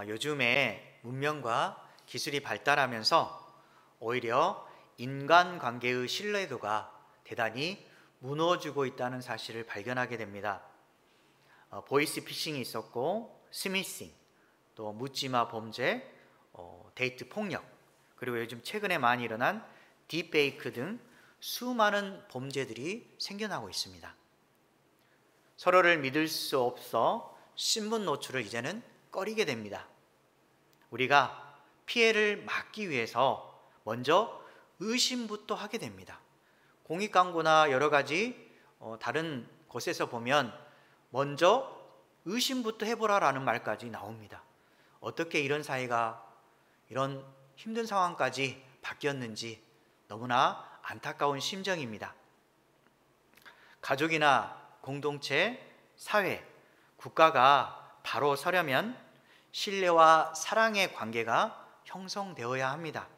요즘에 문명과 기술이 발달하면서 오히려 인간관계의 신뢰도가 대단히 무너지고 있다는 사실을 발견하게 됩니다. 보이스 피싱이 있었고 스미싱, 또 묻지마 범죄, 데이트 폭력, 그리고 요즘 최근에 많이 일어난 딥페이크 등 수많은 범죄들이 생겨나고 있습니다. 서로를 믿을 수 없어 신분 노출을 이제는 꺼리게 됩니다. 우리가 피해를 막기 위해서 먼저 의심부터 하게 됩니다. 공익광고나 여러 가지 다른 곳에서 보면 먼저 의심부터 해보라라는 말까지 나옵니다. 어떻게 이런 사회가 이런 힘든 상황까지 바뀌었는지 너무나 안타까운 심정입니다. 가족이나 공동체, 사회, 국가가 바로 서려면 신뢰와 사랑의 관계가 형성되어야 합니다.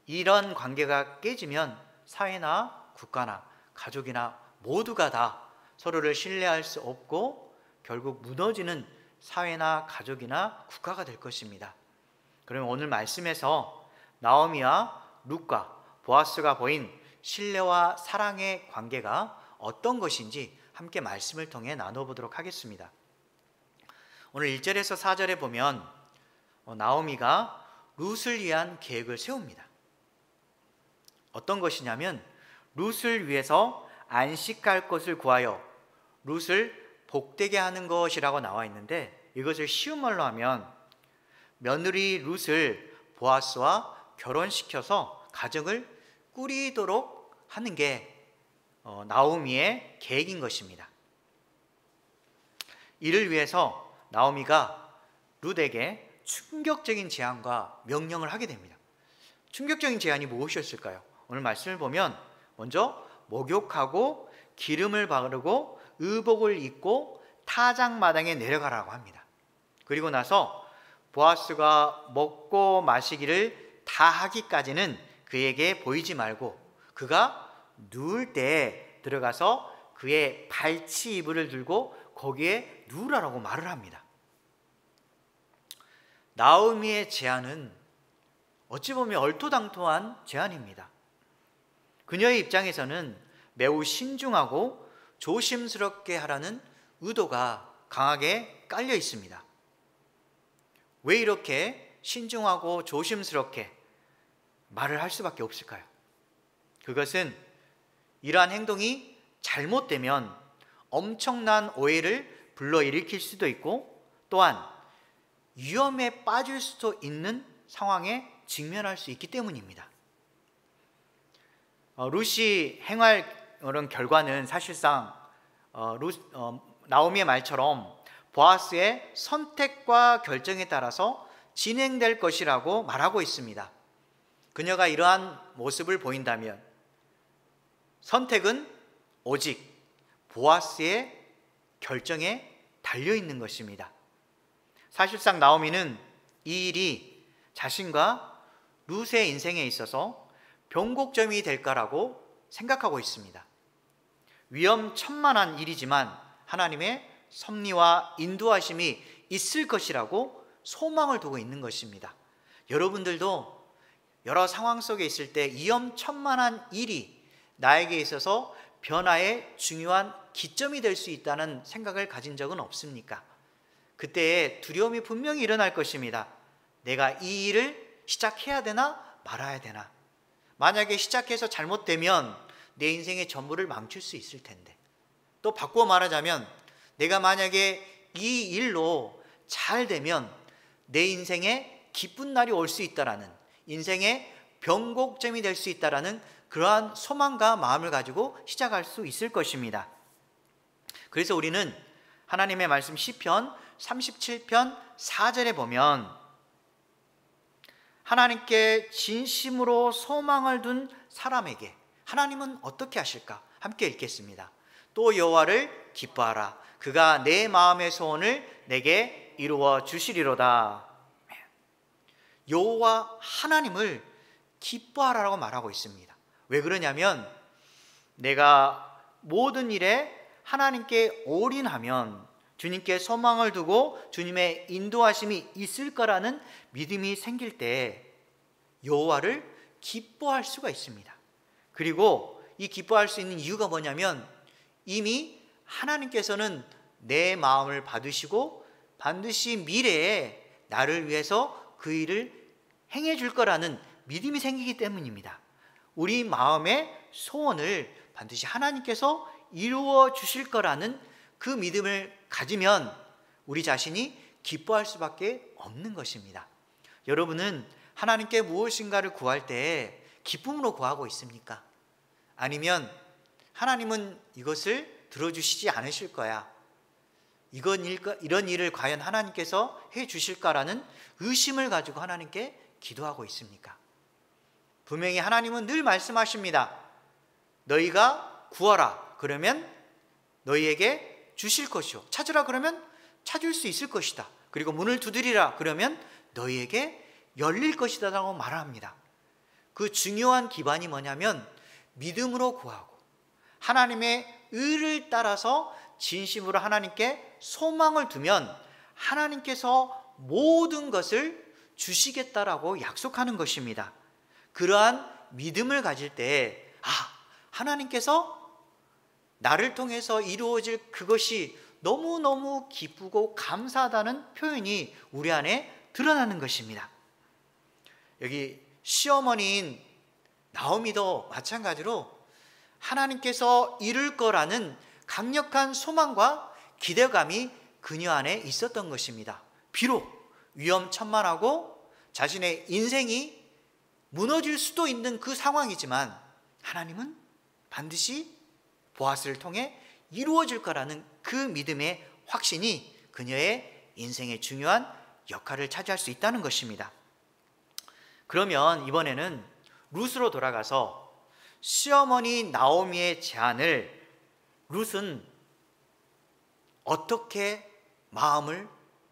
이런 관계가 깨지면 사회나 국가나 가족이나 모두가 다 서로를 신뢰할 수 없고 결국 무너지는 사회나 가족이나 국가가 될 것입니다. 그러면 오늘 말씀에서 나오미와 룻과 보아스가 보인 신뢰와 사랑의 관계가 어떤 것인지 함께 말씀을 통해 나눠보도록 하겠습니다. 오늘 1절에서 4절에 보면 나오미가 룻을 위한 계획을 세웁니다. 어떤 것이냐면 룻을 위해서 안식할 것을 구하여 룻을 복되게 하는 것이라고 나와 있는데, 이것을 쉬운 말로 하면 며느리 룻을 보아스와 결혼시켜서 가정을 꾸리도록 하는 게 나오미의 계획인 것입니다. 이를 위해서 나오미가 룻에게 충격적인 제안과 명령을 하게 됩니다. 충격적인 제안이 무엇이었을까요? 오늘 말씀을 보면 먼저 목욕하고 기름을 바르고 의복을 입고 타작마당에 내려가라고 합니다. 그리고 나서 보아스가 먹고 마시기를 다 하기까지는 그에게 보이지 말고 그가 누울 때 들어가서 그의 발치 이불을 들고 거기에 누우라고 말을 합니다. 나오미의 제안은 어찌 보면 얼토당토한 제안입니다. 그녀의 입장에서는 매우 신중하고 조심스럽게 하라는 의도가 강하게 깔려 있습니다. 왜 이렇게 신중하고 조심스럽게 말을 할 수밖에 없을까요? 그것은 이러한 행동이 잘못되면 엄청난 오해를 불러일으킬 수도 있고 또한 위험에 빠질 수도 있는 상황에 직면할 수 있기 때문입니다. 룻이 행할 결과는 사실상 나오미의 말처럼 보아스의 선택과 결정에 따라서 진행될 것이라고 말하고 있습니다. 그녀가 이러한 모습을 보인다면 선택은 오직 보아스의 결정에 달려있는 것입니다. 사실상 나오미는 이 일이 자신과 룻의 인생에 있어서 변곡점이 될까라고 생각하고 있습니다. 위험천만한 일이지만 하나님의 섭리와 인도하심이 있을 것이라고 소망을 두고 있는 것입니다. 여러분들도 여러 상황 속에 있을 때 위험천만한 일이 나에게 있어서 변화의 중요한 기점이 될 수 있다는 생각을 가진 적은 없습니까? 그때에 두려움이 분명히 일어날 것입니다. 내가 이 일을 시작해야 되나 말아야 되나? 만약에 시작해서 잘못되면 내 인생의 전부를 망칠 수 있을 텐데, 또 바꾸어 말하자면 내가 만약에 이 일로 잘 되면 내 인생에 기쁜 날이 올 수 있다라는, 인생의 변곡점이 될 수 있다라는 그러한 소망과 마음을 가지고 시작할 수 있을 것입니다. 그래서 우리는 하나님의 말씀 시편 37편 4절에 보면 하나님께 진심으로 소망을 둔 사람에게 하나님은 어떻게 하실까? 함께 읽겠습니다. 또 여호와를 기뻐하라. 그가 내 마음의 소원을 내게 이루어 주시리로다. 여호와 하나님을 기뻐하라고 말하고 있습니다. 왜 그러냐면 내가 모든 일에 하나님께 올인하면 주님께 소망을 두고 주님의 인도하심이 있을 거라는 믿음이 생길 때 여호와를 기뻐할 수가 있습니다. 그리고 이 기뻐할 수 있는 이유가 뭐냐면 이미 하나님께서는 내 마음을 받으시고 반드시 미래에 나를 위해서 그 일을 행해 줄 거라는 믿음이 생기기 때문입니다. 우리 마음의 소원을 반드시 하나님께서 이루어 주실 거라는 그 믿음을 가지면 우리 자신이 기뻐할 수밖에 없는 것입니다. 여러분은 하나님께 무엇인가를 구할 때 기쁨으로 구하고 있습니까? 아니면 하나님은 이것을 들어주시지 않으실 거야, 이런 일을 과연 하나님께서 해 주실까라는 의심을 가지고 하나님께 기도하고 있습니까? 분명히 하나님은 늘 말씀하십니다. 너희가 구하라 그러면 너희에게 주실 것이요, 찾으라 그러면 찾을 수 있을 것이다, 그리고 문을 두드리라 그러면 너희에게 열릴 것이다 라고 말합니다. 그 중요한 기반이 뭐냐면 믿음으로 구하고 하나님의 의를 따라서 진심으로 하나님께 소망을 두면 하나님께서 모든 것을 주시겠다라고 약속하는 것입니다. 그러한 믿음을 가질 때 하나님께서 나를 통해서 이루어질 그것이 너무너무 기쁘고 감사하다는 표현이 우리 안에 드러나는 것입니다. 여기 시어머니인 나오미도 마찬가지로 하나님께서 이룰 거라는 강력한 소망과 기대감이 그녀 안에 있었던 것입니다. 비록 위험천만하고 자신의 인생이 무너질 수도 있는 그 상황이지만 하나님은 반드시 보아스를 통해 이루어질 거라는 그 믿음의 확신이 그녀의 인생의 중요한 역할을 차지할 수 있다는 것입니다. 그러면 이번에는 룻으로 돌아가서 시어머니 나오미의 제안을 룻은 어떻게 마음을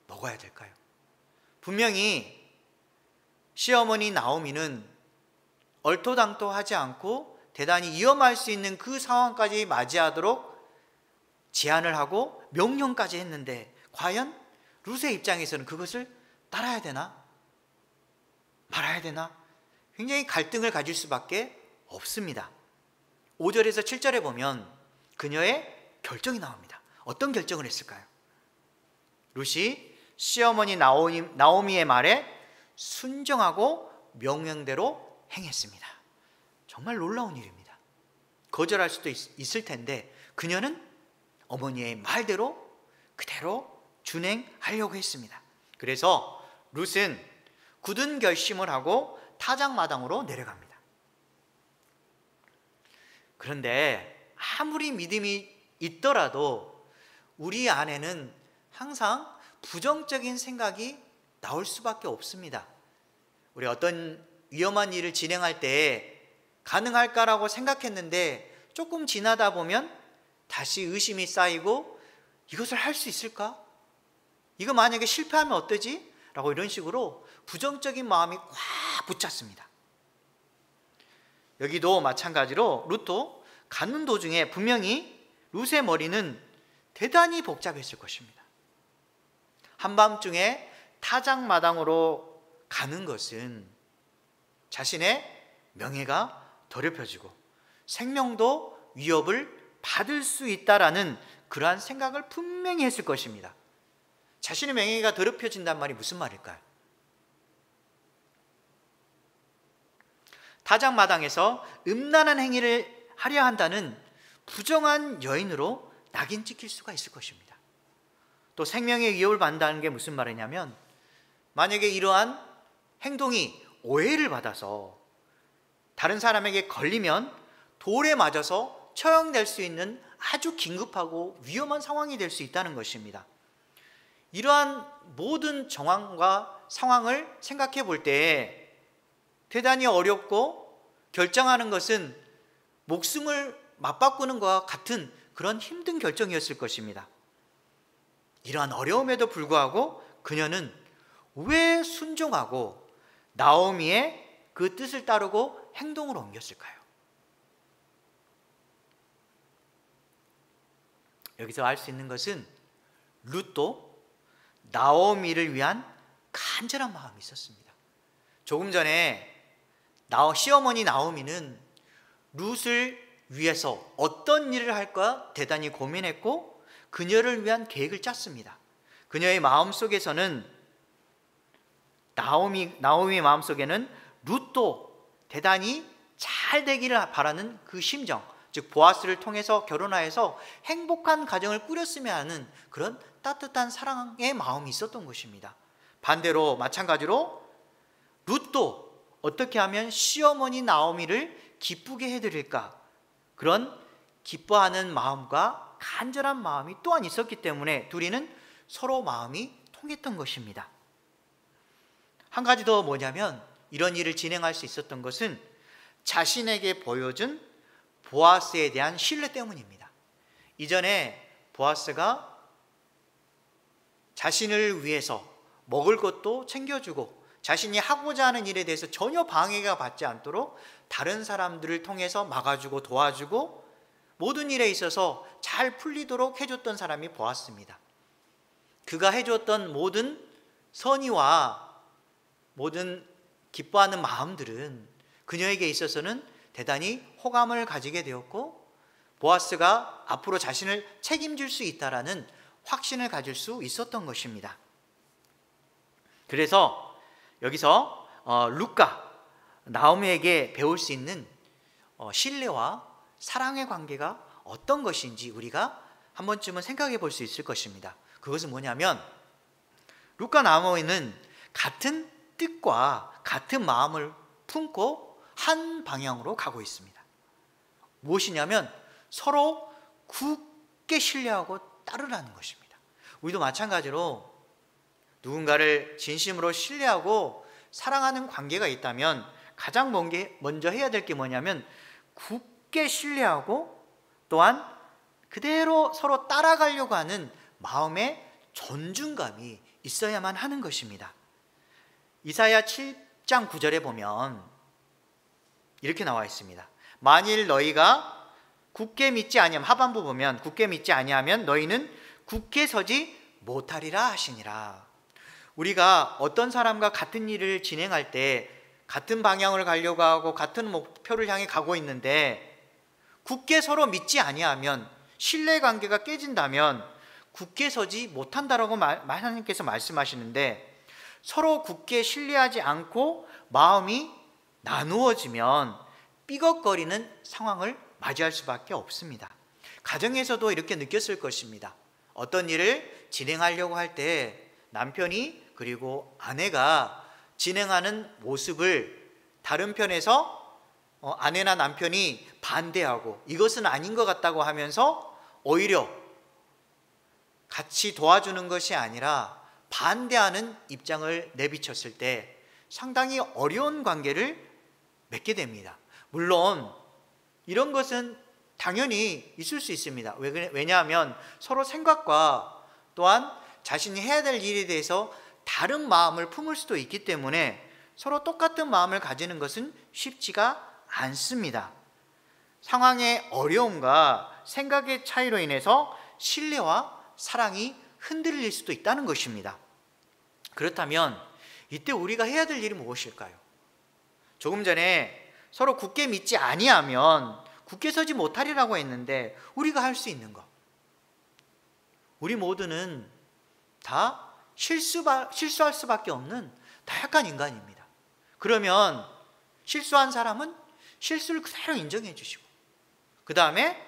먹어야 될까요? 분명히 시어머니 나오미는 얼토당토하지 않고 대단히 위험할 수 있는 그 상황까지 맞이하도록 제안을 하고 명령까지 했는데 과연 룻의 입장에서는 그것을 따라야 되나? 말아야 되나? 굉장히 갈등을 가질 수밖에 없습니다. 5절에서 7절에 보면 그녀의 결정이 나옵니다. 어떤 결정을 했을까요? 룻이 시어머니 나오미의 말에 순종하고 명령대로 행했습니다. 정말 놀라운 일입니다. 거절할 수도 있을 텐데 그녀는 어머니의 말대로 그대로 준행하려고 했습니다. 그래서 룻은 굳은 결심을 하고 타작마당으로 내려갑니다. 그런데 아무리 믿음이 있더라도 우리 안에는 항상 부정적인 생각이 나올 수밖에 없습니다. 우리 어떤 위험한 일을 진행할 때 가능할까라고 생각했는데 조금 지나다 보면 다시 의심이 쌓이고 이것을 할 수 있을까? 이거 만약에 실패하면 어떠지? 라고 이런 식으로 부정적인 마음이 꽉 붙잡습니다. 여기도 마찬가지로 룻도 가는 도중에 분명히 룻의 머리는 대단히 복잡했을 것입니다. 한밤중에 타작마당으로 가는 것은 자신의 명예가 더럽혀지고 생명도 위협을 받을 수 있다라는 그러한 생각을 분명히 했을 것입니다. 자신의 명예가 더럽혀진단 말이 무슨 말일까요? 타작마당에서 음란한 행위를 하려 한다는 부정한 여인으로 낙인 찍힐 수가 있을 것입니다. 또 생명의 위협을 받는다는 게 무슨 말이냐면 만약에 이러한 행동이 오해를 받아서 다른 사람에게 걸리면 돌에 맞아서 처형될 수 있는 아주 긴급하고 위험한 상황이 될 수 있다는 것입니다. 이러한 모든 정황과 상황을 생각해 볼 때 대단히 어렵고 결정하는 것은 목숨을 맞바꾸는 것과 같은 그런 힘든 결정이었을 것입니다. 이러한 어려움에도 불구하고 그녀는 왜 순종하고 나오미의 그 뜻을 따르고 행동으로 옮겼을까요? 여기서 알 수 있는 것은 룻도 나오미를 위한 간절한 마음이 있었습니다. 조금 전에 시어머니 나오미는 룻을 위해서 어떤 일을 할까 대단히 고민했고 그녀를 위한 계획을 짰습니다. 그녀의 마음속에서는 나오미 마음속에는 룻도 대단히 잘 되기를 바라는 그 심정, 즉 보아스를 통해서 결혼하여서 행복한 가정을 꾸렸으면 하는 그런 따뜻한 사랑의 마음이 있었던 것입니다. 반대로 마찬가지로 룻도 어떻게 하면 시어머니 나오미를 기쁘게 해드릴까, 그런 기뻐하는 마음과 간절한 마음이 또한 있었기 때문에 둘이는 서로 마음이 통했던 것입니다. 한 가지 더 뭐냐면 이런 일을 진행할 수 있었던 것은 자신에게 보여준 보아스에 대한 신뢰 때문입니다. 이전에 보아스가 자신을 위해서 먹을 것도 챙겨주고 자신이 하고자 하는 일에 대해서 전혀 방해가 받지 않도록 다른 사람들을 통해서 막아주고 도와주고 모든 일에 있어서 잘 풀리도록 해줬던 사람이 보아스입니다. 그가 해줬던 모든 선의와 모든 기뻐하는 마음들은 그녀에게 있어서는 대단히 호감을 가지게 되었고 보아스가 앞으로 자신을 책임질 수 있다라는 확신을 가질 수 있었던 것입니다. 그래서 여기서 룻과 나오미에게 배울 수 있는 신뢰와 사랑의 관계가 어떤 것인지 우리가 한 번쯤은 생각해 볼 수 있을 것입니다. 그것은 뭐냐면 룻과 나오미는 같은 뜻과 같은 마음을 품고 한 방향으로 가고 있습니다. 무엇이냐면 서로 굳게 신뢰하고 따르라는 것입니다. 우리도 마찬가지로 누군가를 진심으로 신뢰하고 사랑하는 관계가 있다면 가장 먼저 해야 될 게 뭐냐면 굳게 신뢰하고 또한 그대로 서로 따라가려고 하는 마음의 존중감이 있어야만 하는 것입니다. 이사야 7장 9절에 보면 이렇게 나와 있습니다. 만일 너희가 굳게 믿지 아니하면, 하반부 보면 굳게 믿지 아니하면 너희는 굳게 서지 못하리라 하시니라. 우리가 어떤 사람과 같은 일을 진행할 때 같은 방향을 가려고 하고 같은 목표를 향해 가고 있는데 굳게 서로 믿지 아니하면, 신뢰관계가 깨진다면 굳게 서지 못한다라고 하나님께서 말씀하시는데, 서로 굳게 신뢰하지 않고 마음이 나누어지면 삐걱거리는 상황을 맞이할 수밖에 없습니다. 가정에서도 이렇게 느꼈을 것입니다. 어떤 일을 진행하려고 할 때 남편이 그리고 아내가 진행하는 모습을 다른 편에서 아내나 남편이 반대하고 이것은 아닌 것 같다고 하면서 오히려 같이 도와주는 것이 아니라 반대하는 입장을 내비쳤을 때 상당히 어려운 관계를 맺게 됩니다. 물론 이런 것은 당연히 있을 수 있습니다. 왜냐하면 서로 생각과 또한 자신이 해야 될 일에 대해서 다른 마음을 품을 수도 있기 때문에 서로 똑같은 마음을 가지는 것은 쉽지가 않습니다. 상황의 어려움과 생각의 차이로 인해서 신뢰와 사랑이 흔들릴 수도 있다는 것입니다. 그렇다면 이때 우리가 해야 될 일이 무엇일까요? 조금 전에 서로 굳게 믿지 아니하면 굳게 서지 못하리라고 했는데 우리가 할 수 있는 것, 우리 모두는 다 실수할 수밖에 없는 다약한 인간입니다. 그러면 실수한 사람은 실수를 그대로 인정해 주시고, 그 다음에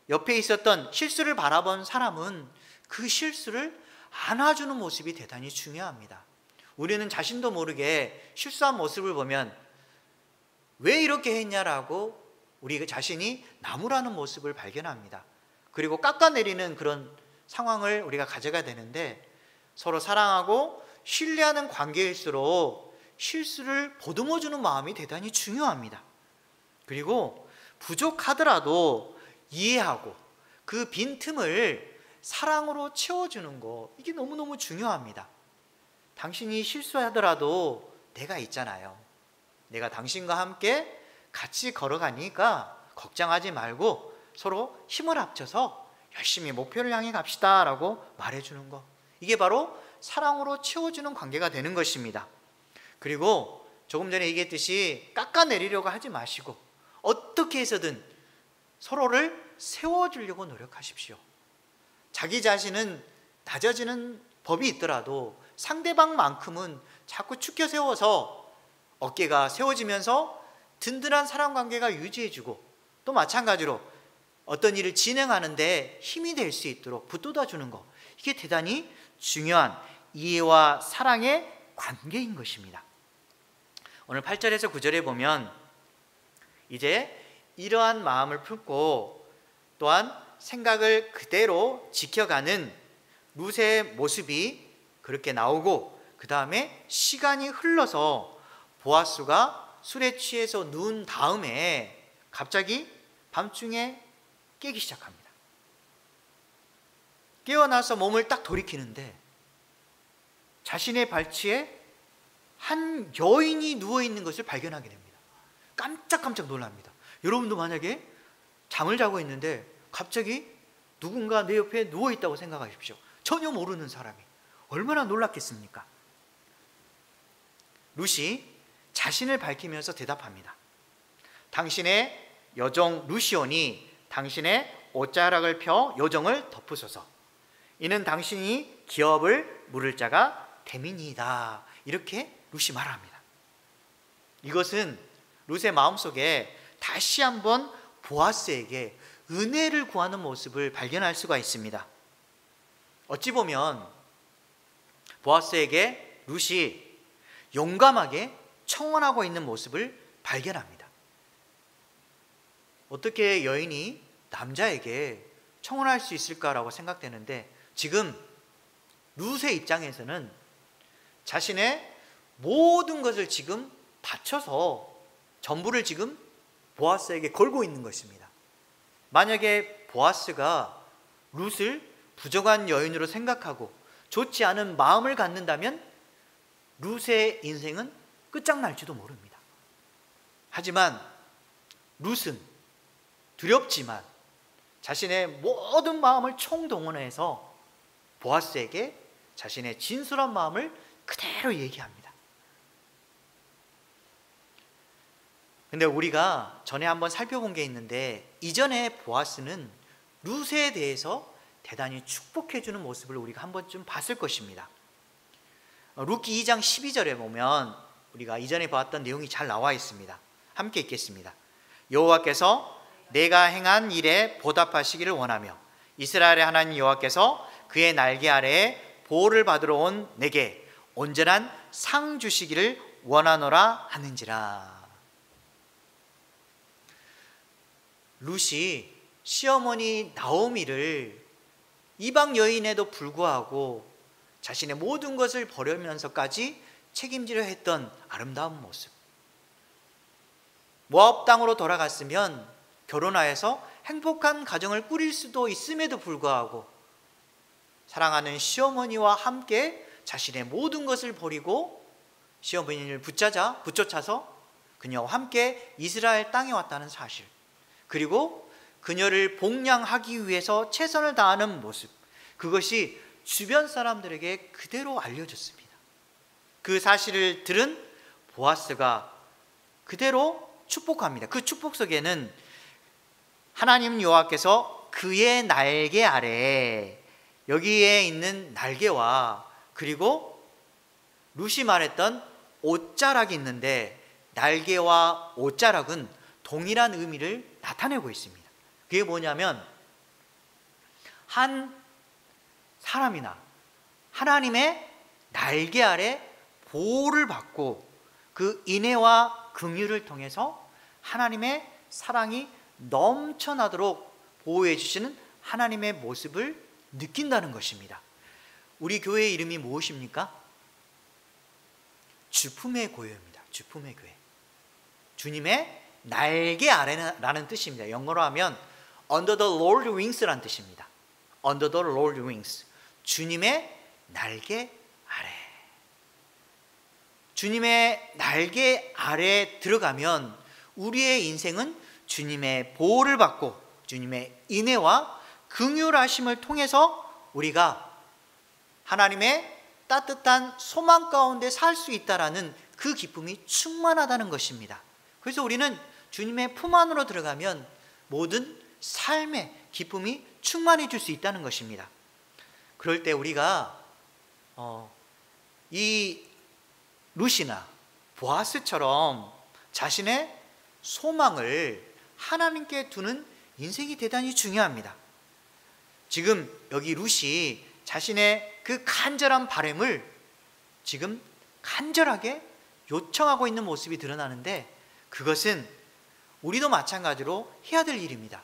옆에 있었던 실수를 바라본 사람은 그 실수를 안아주는 모습이 대단히 중요합니다. 우리는 자신도 모르게 실수한 모습을 보면 왜 이렇게 했냐라고 우리 자신이 나무라는 모습을 발견합니다. 그리고 깎아내리는 그런 상황을 우리가 가져가야 되는데, 서로 사랑하고 신뢰하는 관계일수록 실수를 보듬어주는 마음이 대단히 중요합니다. 그리고 부족하더라도 이해하고 그 빈틈을 사랑으로 채워주는 거, 이게 너무너무 중요합니다. 당신이 실수하더라도 내가 있잖아요. 내가 당신과 함께 같이 걸어가니까 걱정하지 말고 서로 힘을 합쳐서 열심히 목표를 향해 갑시다 라고 말해주는 것, 이게 바로 사랑으로 채워주는 관계가 되는 것입니다. 그리고 조금 전에 얘기했듯이 깎아내리려고 하지 마시고 어떻게 해서든 서로를 세워주려고 노력하십시오. 자기 자신은 낮아지는 법이 있더라도 상대방만큼은 자꾸 축혀 세워서 어깨가 세워지면서 든든한 사람 관계가 유지해주고, 또 마찬가지로 어떤 일을 진행하는데 힘이 될 수 있도록 붙돋아 주는 것, 이게 대단히 중요한 이해와 사랑의 관계인 것입니다. 오늘 8절에서 9절에 보면 이제 이러한 마음을 품고 또한 생각을 그대로 지켜가는 룻의 모습이 그렇게 나오고, 그 다음에 시간이 흘러서 보아스가 술에 취해서 누운 다음에 갑자기 밤중에 깨기 시작합니다. 깨어나서 몸을 딱 돌이키는데 자신의 발치에 한 여인이 누워있는 것을 발견하게 됩니다. 깜짝깜짝 놀랍니다. 여러분도 만약에 잠을 자고 있는데 갑자기 누군가 내 옆에 누워있다고 생각하십시오. 전혀 모르는 사람이 얼마나 놀랐겠습니까? 룻이 자신을 밝히면서 대답합니다. 당신의 여종 루시온이 당신의 옷자락을 펴 요정을 덮으소서. 이는 당신이 기업을 물을 자가 됨이니이다. 이렇게 룻이 말합니다. 이것은 룻의 마음속에 다시 한번 보아스에게 은혜를 구하는 모습을 발견할 수가 있습니다. 어찌 보면 보아스에게 룻이 용감하게 청혼하고 있는 모습을 발견합니다. 어떻게 여인이 남자에게 청혼할 수 있을까라고 생각되는데, 지금 룻의 입장에서는 자신의 모든 것을 지금 바쳐서 전부를 지금 보아스에게 걸고 있는 것입니다. 만약에 보아스가 룻을 부정한 여인으로 생각하고 좋지 않은 마음을 갖는다면 룻의 인생은 끝장날지도 모릅니다. 하지만 룻은 두렵지만 자신의 모든 마음을 총동원해서 보아스에게 자신의 진솔한 마음을 그대로 얘기합니다. 근데 우리가 전에 한번 살펴본 게 있는데, 이전에 보아스는 룻에 대해서 대단히 축복해주는 모습을 우리가 한 번쯤 봤을 것입니다. 룻기 2장 12절에 보면 우리가 이전에 봤던 내용이 잘 나와 있습니다. 함께 읽겠습니다. 여호와께서 내가 행한 일에 보답하시기를 원하며 이스라엘의 하나님 여호와께서 그의 날개 아래에 보호를 받으러 온 내게 온전한 상 주시기를 원하노라 하는지라. 룻이 시어머니 나오미를 이방 여인에도 불구하고 자신의 모든 것을 버리면서까지 책임지려 했던 아름다운 모습, 모압 땅으로 돌아갔으면 결혼하여서 행복한 가정을 꾸릴 수도 있음에도 불구하고 사랑하는 시어머니와 함께 자신의 모든 것을 버리고 시어머니를 붙여차서 그녀와 함께 이스라엘 땅에 왔다는 사실, 그리고 그녀를 복양하기 위해서 최선을 다하는 모습, 그것이 주변 사람들에게 그대로 알려졌습니다. 그 사실을 들은 보아스가 그대로 축복합니다. 그 축복 속에는 하나님 여호와께서 그의 날개 아래에, 여기에 있는 날개와 그리고 룻이 말했던 옷자락이 있는데, 날개와 옷자락은 동일한 의미를 나타내고 있습니다. 그게 뭐냐면 한 사람이나 하나님의 날개 아래 보호를 받고 그 인애와 긍휼을 통해서 하나님의 사랑이 넘쳐나도록 보호해 주시는 하나님의 모습을 느낀다는 것입니다. 우리 교회의 이름이 무엇입니까? 주품의 교회입니다. 주품의 교회. 주님의 날개 아래라는 뜻입니다. 영어로 하면 Under the Lord's Wings라는 뜻입니다. Under the Lord's Wings. 주님의 날개 아래. 주님의 날개 아래에 들어가면 우리의 인생은 주님의 보호를 받고 주님의 인애와 긍휼하심을 통해서 우리가 하나님의 따뜻한 소망 가운데 살 수 있다라는 그 기쁨이 충만하다는 것입니다. 그래서 우리는 주님의 품 안으로 들어가면 모든 삶의 기쁨이 충만해질 수 있다는 것입니다. 그럴 때 우리가 이 룻이나 보아스처럼 자신의 소망을 하나님께 두는 인생이 대단히 중요합니다. 지금 여기 룻이 자신의 그 간절한 바람을 지금 간절하게 요청하고 있는 모습이 드러나는데, 그것은 우리도 마찬가지로 해야 될 일입니다.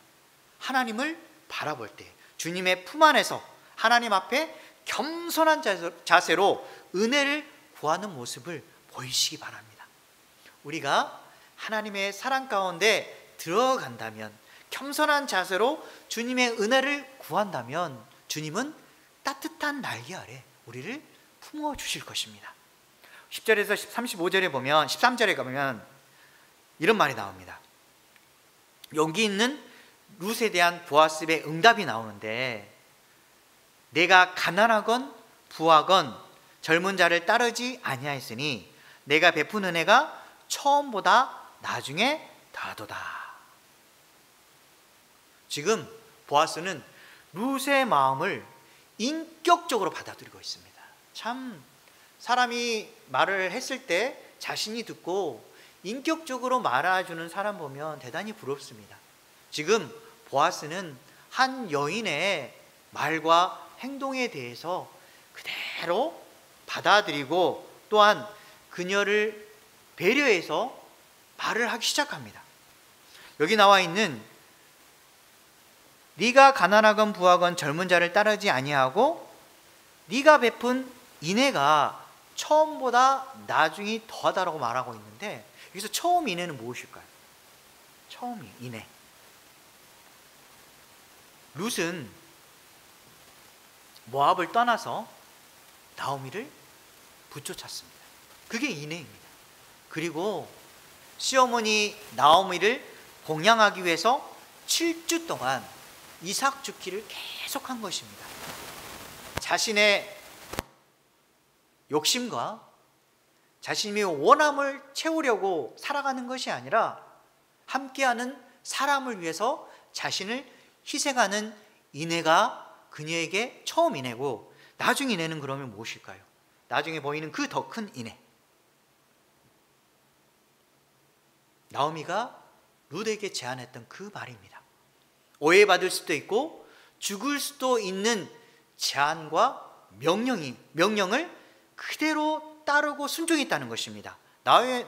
하나님을 바라볼 때 주님의 품 안에서 하나님 앞에 겸손한 자세로 은혜를 구하는 모습을 보이시기 바랍니다. 우리가 하나님의 사랑 가운데 들어간다면, 겸손한 자세로 주님의 은혜를 구한다면 주님은 따뜻한 날개 아래 우리를 품어주실 것입니다. 10절에서 35절에 보면, 13절에 가면 이런 말이 나옵니다. 여기 있는 룻에 대한 보아스의 응답이 나오는데, 내가 가난하건 부하건 젊은 자를 따르지 아니하였으니 내가 베푼 은혜가 처음보다 나중에 더하도다. 지금 보아스는 룻의 마음을 인격적으로 받아들이고 있습니다. 참 사람이 말을 했을 때 자신이 듣고 인격적으로 말해주는 사람 보면 대단히 부럽습니다. 지금 보아스는 한 여인의 말과 행동에 대해서 그대로 받아들이고 또한 그녀를 배려해서 말을 하기 시작합니다. 여기 나와 있는 네가 가난하건 부하건 젊은 자를 따르지 아니하고 네가 베푼 인애가 처음보다 나중이 더하다라고 말하고 있는데, 여기서 처음 인애는 무엇일까요? 처음이 인애. 룻은 모압을 떠나서 나오미를 붙여찼습니다. 그게 인애입니다. 그리고 시어머니 나오미를 봉양하기 위해서 7주 동안 이삭 죽기를 계속한 것입니다. 자신의 욕심과 자신의 원함을 채우려고 살아가는 것이 아니라 함께하는 사람을 위해서 자신을 희생하는 인애가 그녀에게 처음 인애고, 나중 인애는 그러면 무엇일까요? 나중에 보이는 그 더 큰 인애. 나오미가 룻에게 제안했던 그 말입니다. 오해받을 수도 있고 죽을 수도 있는 제안과 명령을 그대로 따르고 순종했다는 것입니다.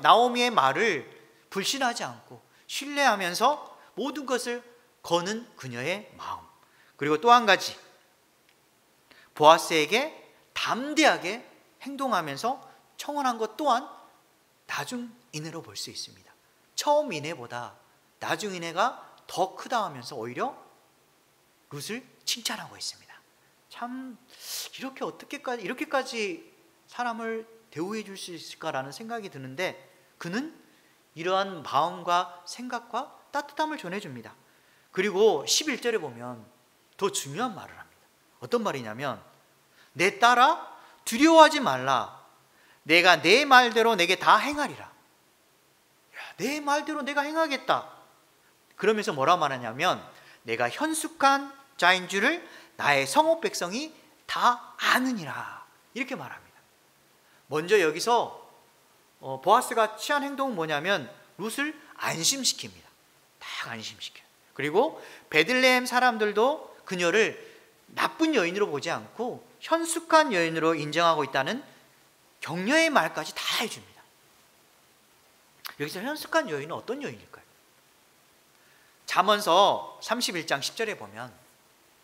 나오미의 말을 불신하지 않고 신뢰하면서 모든 것을 거는 그녀의 마음. 그리고 또 한 가지, 보아스에게 담대하게 행동하면서 청혼한 것 또한 나중 인애로 볼 수 있습니다. 처음 인애보다 나중 인애가 더 크다 하면서 오히려 룻을 칭찬하고 있습니다. 참 이렇게까지 사람을 대우해 줄 수 있을까라는 생각이 드는데, 그는 이러한 마음과 생각과 따뜻함을 전해줍니다. 그리고 11절에 보면 더 중요한 말을 합니다. 어떤 말이냐면, 내 딸아 두려워하지 말라. 내가 내 말대로 내게 다 행하리라. 내 말대로 내가 행하겠다. 그러면서 뭐라 말하냐면, 내가 현숙한 자인 줄을 나의 성읍 백성이 다 아느니라. 이렇게 말합니다. 먼저 여기서 보아스가 취한 행동은 뭐냐면 룻을 안심시킵니다. 딱 안심시켜요. 그리고 베들레헴 사람들도 그녀를 나쁜 여인으로 보지 않고 현숙한 여인으로 인정하고 있다는 격려의 말까지 다 해줍니다. 여기서 현숙한 여인은 어떤 여인일까요? 잠언서 31장 10절에 보면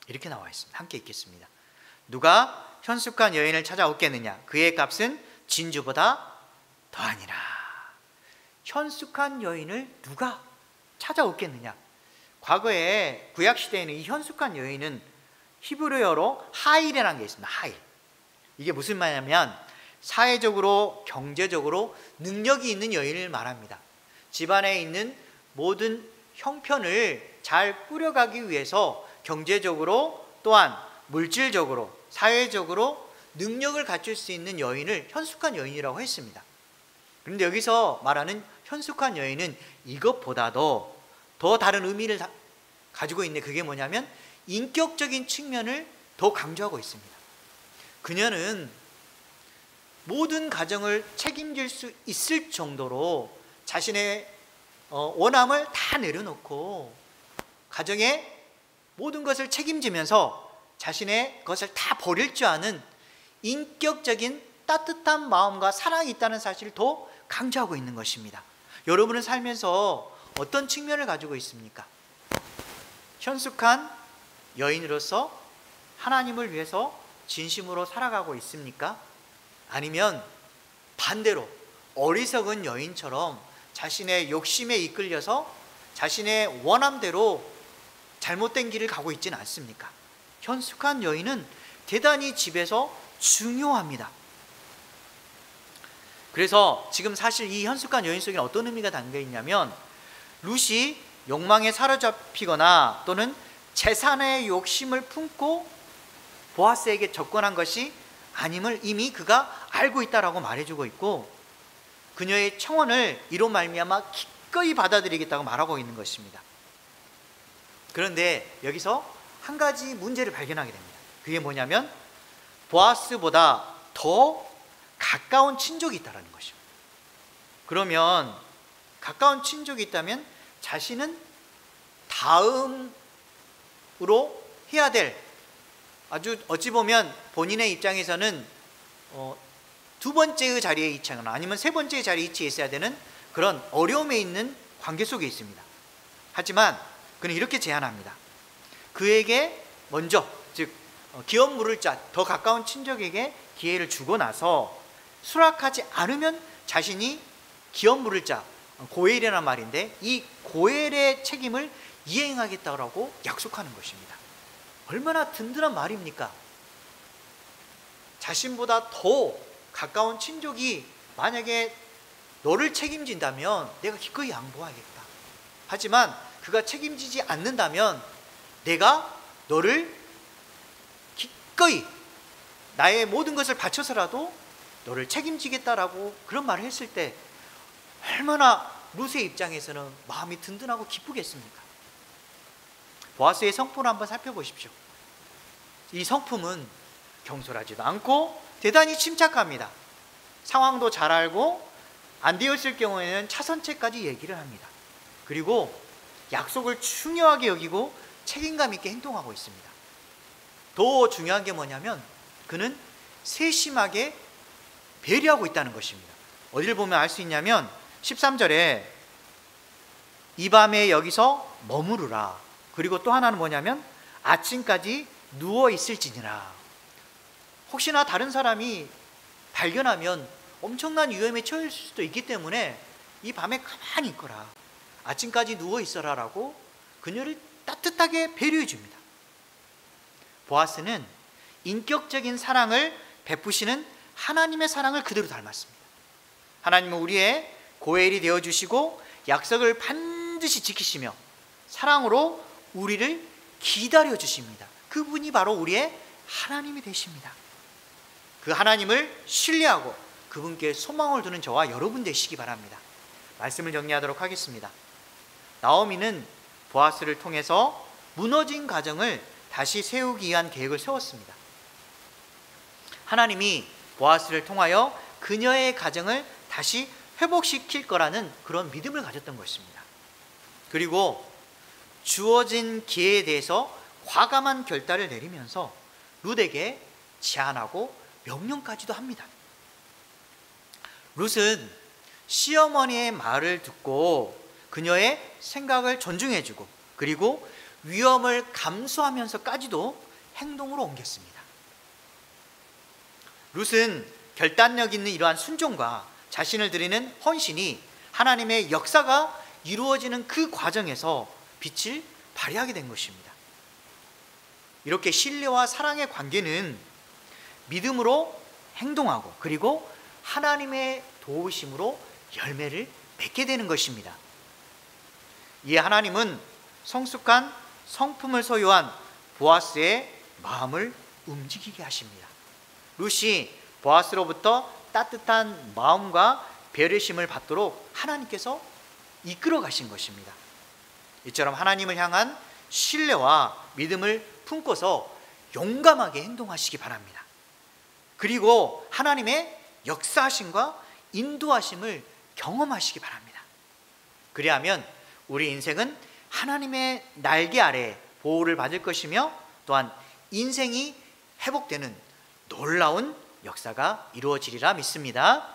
이렇게 나와 있습니다. 함께 읽겠습니다. 누가 현숙한 여인을 찾아오겠느냐? 그의 값은 진주보다 더하니라. 현숙한 여인을 누가 찾아오겠느냐? 과거에 구약시대에는 이 현숙한 여인은 히브리어로 하일이라는 게 있습니다. 하일. 이게 무슨 말이냐면 사회적으로 경제적으로 능력이 있는 여인을 말합니다. 집안에 있는 모든 형편을 잘 꾸려가기 위해서 경제적으로 또한 물질적으로 사회적으로 능력을 갖출 수 있는 여인을 현숙한 여인이라고 했습니다. 그런데 여기서 말하는 현숙한 여인은 이것보다도 더 다른 의미를 가지고 있네. 그게 뭐냐면 인격적인 측면을 더 강조하고 있습니다. 그녀는 모든 가정을 책임질 수 있을 정도로 자신의 원함을 다 내려놓고 가정의 모든 것을 책임지면서 자신의 것을 다 버릴 줄 아는 인격적인 따뜻한 마음과 사랑이 있다는 사실을 더 강조하고 있는 것입니다. 여러분은 살면서 어떤 측면을 가지고 있습니까? 현숙한 여인으로서 하나님을 위해서 진심으로 살아가고 있습니까? 아니면 반대로 어리석은 여인처럼 자신의 욕심에 이끌려서 자신의 원함대로 잘못된 길을 가고 있지는 않습니까? 현숙한 여인은 대단히 집에서 중요합니다. 그래서 지금 사실 이 현숙한 여인 속에 어떤 의미가 담겨 있냐면 룻이 욕망에 사로잡히거나 또는 재산의 욕심을 품고 보아스에게 접근한 것이 아님을 이미 그가 알고 있다라고 말해주고 있고 그녀의 청혼을 이로 말미암아 기꺼이 받아들이겠다고 말하고 있는 것입니다. 그런데 여기서 한 가지 문제를 발견하게 됩니다. 그게 뭐냐면 보아스보다 더 가까운 친족이 있다는 것이죠. 그러면 가까운 친족이 있다면 자신은 다음으로 해야 될 아주 어찌 보면 본인의 입장에서는 두 번째의 자리에 위치하거나 아니면 세 번째의 자리에 위치해 있어야 되는 그런 어려움에 있는 관계 속에 있습니다. 하지만 그는 이렇게 제안합니다. 그에게 먼저 즉 기업 물을 자 더 가까운 친족에게 기회를 주고 나서 수락하지 않으면 자신이 기업 물을 자 고엘이라는 말인데 이 고엘의 책임을 이행하겠다고 약속하는 것입니다. 얼마나 든든한 말입니까? 자신보다 더 가까운 친족이 만약에 너를 책임진다면 내가 기꺼이 양보하겠다. 하지만 그가 책임지지 않는다면 내가 너를 기꺼이 나의 모든 것을 바쳐서라도 너를 책임지겠다라고 그런 말을 했을 때 얼마나 룻의 입장에서는 마음이 든든하고 기쁘겠습니까? 보아스의 성품을 한번 살펴보십시오. 이 성품은 경솔하지도 않고 대단히 침착합니다. 상황도 잘 알고 안 되었을 경우에는 차선책까지 얘기를 합니다. 그리고 약속을 중요하게 여기고 책임감 있게 행동하고 있습니다. 더 중요한 게 뭐냐면 그는 세심하게 배려하고 있다는 것입니다. 어디를 보면 알 수 있냐면 13절에 이 밤에 여기서 머무르라. 그리고 또 하나는 뭐냐면 아침까지 누워 있을지니라. 혹시나 다른 사람이 발견하면 엄청난 위험에 처할 수도 있기 때문에 이 밤에 가만히 있거라. 아침까지 누워 있어라 라고 그녀를 따뜻하게 배려해 줍니다. 보아스는 인격적인 사랑을 베푸시는 하나님의 사랑을 그대로 닮았습니다. 하나님은 우리의 고엘이 되어주시고 약속을 반드시 지키시며 사랑으로 우리를 기다려 주십니다. 그분이 바로 우리의 하나님이 되십니다. 그 하나님을 신뢰하고 그분께 소망을 두는 저와 여러분 되시기 바랍니다. 말씀을 정리하도록 하겠습니다. 나오미는 보아스를 통해서 무너진 가정을 다시 세우기 위한 계획을 세웠습니다. 하나님이 보아스를 통하여 그녀의 가정을 다시 회복시킬 거라는 그런 믿음을 가졌던 것입니다. 그리고 주어진 기회에 대해서 과감한 결단을 내리면서 룻에게 제안하고 명령까지도 합니다. 룻은 시어머니의 말을 듣고 그녀의 생각을 존중해주고 그리고 위험을 감수하면서까지도 행동으로 옮겼습니다. 룻은 결단력 있는 이러한 순종과 자신을 드리는 헌신이 하나님의 역사가 이루어지는 그 과정에서 빛을 발휘하게 된 것입니다. 이렇게 신뢰와 사랑의 관계는 믿음으로 행동하고 그리고 하나님의 도우심으로 열매를 맺게 되는 것입니다. 이에 하나님은 성숙한 성품을 소유한 보아스의 마음을 움직이게 하십니다. 룻이 보아스로부터 따뜻한 마음과 배려심을 받도록 하나님께서 이끌어 가신 것입니다. 이처럼 하나님을 향한 신뢰와 믿음을 품고서 용감하게 행동하시기 바랍니다. 그리고 하나님의 역사하심과 인도하심을 경험하시기 바랍니다. 그리하면 우리 인생은 하나님의 날개 아래 보호를 받을 것이며 또한 인생이 회복되는 놀라운 역사가 이루어지리라 믿습니다.